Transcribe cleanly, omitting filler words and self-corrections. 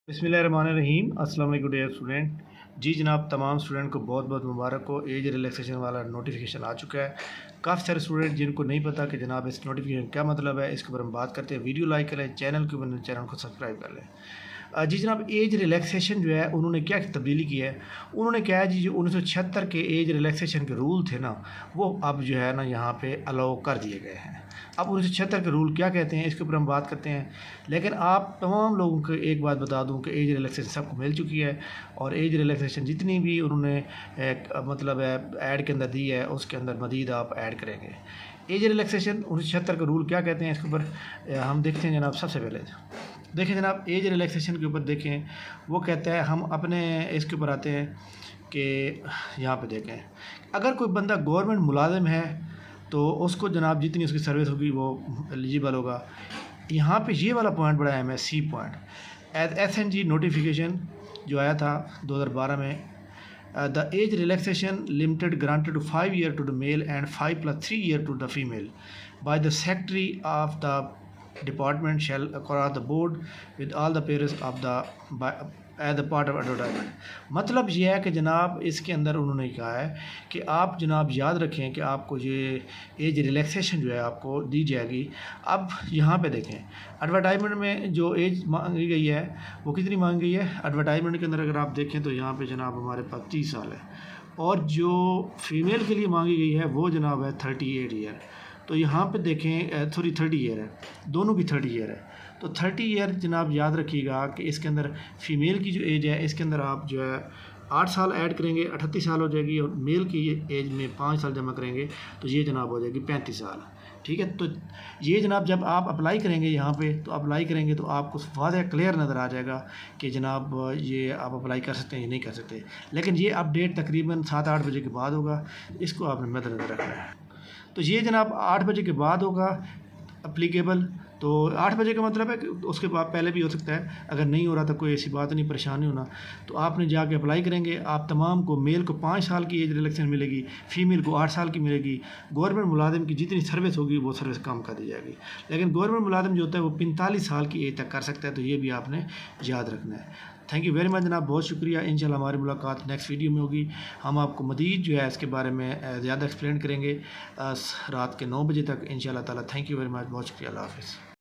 بسم اللہ الرحمن الرحیم۔ السلام علیکم ڈیئر اسٹوڈنٹ۔ جی جناب، تمام اسٹوڈنٹ کو بہت بہت مبارک ہو۔ ایج ریلیکسیشن والا نوٹیفیکیشن آ چکا ہے۔ کافی سارے اسٹوڈنٹ جن کو نہیں پتا کہ جناب اس نوٹیفیکیشن کیا مطلب ہے، اس کے اوپر ہم بات کرتے ہیں۔ ویڈیو لائک کریں، چینل کے اوپر چینل کو سبسکرائب کر لیں۔ جی جناب، ایج ریلیکسیشن جو ہے انہوں نے کیا تبدیلی کی ہے، انہوں نے کیا ہے جی، جو 1976 کے ایج ریلیکسیشن کے رول تھے نا، وہ اب جو ہے نا یہاں پہ الاؤ کر دیے گئے ہیں۔ اب 1976 کے رول کیا کہتے ہیں، اس کے اوپر ہم بات کرتے ہیں۔ لیکن آپ تمام لوگوں کو ایک بات بتا دوں کہ ایج ریلیکسیشن سب کو مل چکی ہے، اور ایج ریلیکسیشن جتنی بھی انہوں نے مطلب ایڈ کے اندر دی ہے، اس کے اندر مزید آپ ایڈ کریں گے۔ ایج ریلیکسیشن 1976 کا رول کیا کہتے ہیں، اس کے اوپر ہم دیکھتے ہیں جناب۔ سب سے پہلے دیکھیں جناب، ایج ریلیکسیشن کے اوپر دیکھیں، وہ کہتا ہے، ہم اپنے اس کے اوپر آتے ہیں کہ یہاں پہ دیکھیں، اگر کوئی بندہ گورنمنٹ ملازم ہے تو اس کو جناب جتنی اس کی سروس ہوگی وہ ایلیجیبل ہوگا۔ یہاں پہ یہ والا پوائنٹ بڑا اہم ہے، C point. S N G notification جو آیا تھا 2012 میں، the age relaxation limited granted 5 years to the male and 5 + 3 years to the female by the secretary of the department shall across the board with all the parents of the as a part of advertisement. مطلب یہ ہے کہ جناب اس کے اندر انہوں نے کہا ہے کہ آپ جناب یاد رکھیں کہ آپ کو یہ ایج ریلیکسیشن جو ہے آپ کو دی جائے گی۔ اب یہاں پہ دیکھیں، ایڈورٹائزمنٹ میں جو ایج مانگی گئی ہے وہ کتنی مانگی گئی ہے؟ ایڈورٹائزمنٹ کے اندر اگر آپ دیکھیں تو یہاں پہ جناب ہمارے پاس 30 سال ہے، اور جو فیمیل کے لیے مانگی گئی ہے وہ جناب ہے 38 year۔ تو یہاں پہ دیکھیں، 30 year ہے، دونوں کی 30 year ہے۔ تو 30 year جناب یاد رکھیے گا کہ اس کے اندر فیمیل کی جو ایج ہے، اس کے اندر آپ جو ہے 8 سال ایڈ کریں گے، 38 سال ہو جائے گی، اور میل کی ایج میں 5 سال جمع کریں گے تو یہ جناب ہو جائے گی 35 سال۔ ٹھیک ہے، تو یہ جناب جب آپ اپلائی کریں گے یہاں پہ، تو اپلائی کریں گے تو آپ کو واضح کلیئر نظر آ جائے گا کہ جناب یہ آپ اپلائی کر سکتے ہیں یا نہیں کر سکتے۔ لیکن یہ اپڈیٹ تقریباً 7-8 بجے کے بعد ہوگا، اس کو آپ نے مد نظر رکھنا ہے۔ تو یہ جناب 8 بجے کے بعد ہوگا اپلیکیبل۔ تو 8 بجے کا مطلب ہے کہ اس کے بعد پہلے بھی ہو سکتا ہے، اگر نہیں ہو رہا تو کوئی ایسی بات نہیں، پریشان نہیں ہونا۔ تو آپ نے جا کے اپلائی کریں گے، آپ تمام کو، میل کو 5 سال کی ایج ریلیکسیشن ملے گی، فیمیل کو 8 سال کی ملے گی۔ گورنمنٹ ملازم کی جتنی سروس ہوگی وہ سروس کم کر دی جائے گی، لیکن گورنمنٹ ملازم جو ہوتا ہے وہ 45 سال کی ایج تک کر سکتا ہے۔ تو یہ بھی آپ نے یاد رکھنا ہے۔ تھینک یو ویری مچ جناب، بہت شکریہ۔ انشاءاللہ ہماری ملاقات نیکسٹ ویڈیو میں ہوگی۔ ہم آپ کو مزید جو ہے اس کے بارے میں زیادہ ایکسپلین کریں گے رات کے 9 بجے تک انشاءاللہ تعالیٰ۔ تھینک یو ویری مچ، بہت شکریہ، اللہ حافظ۔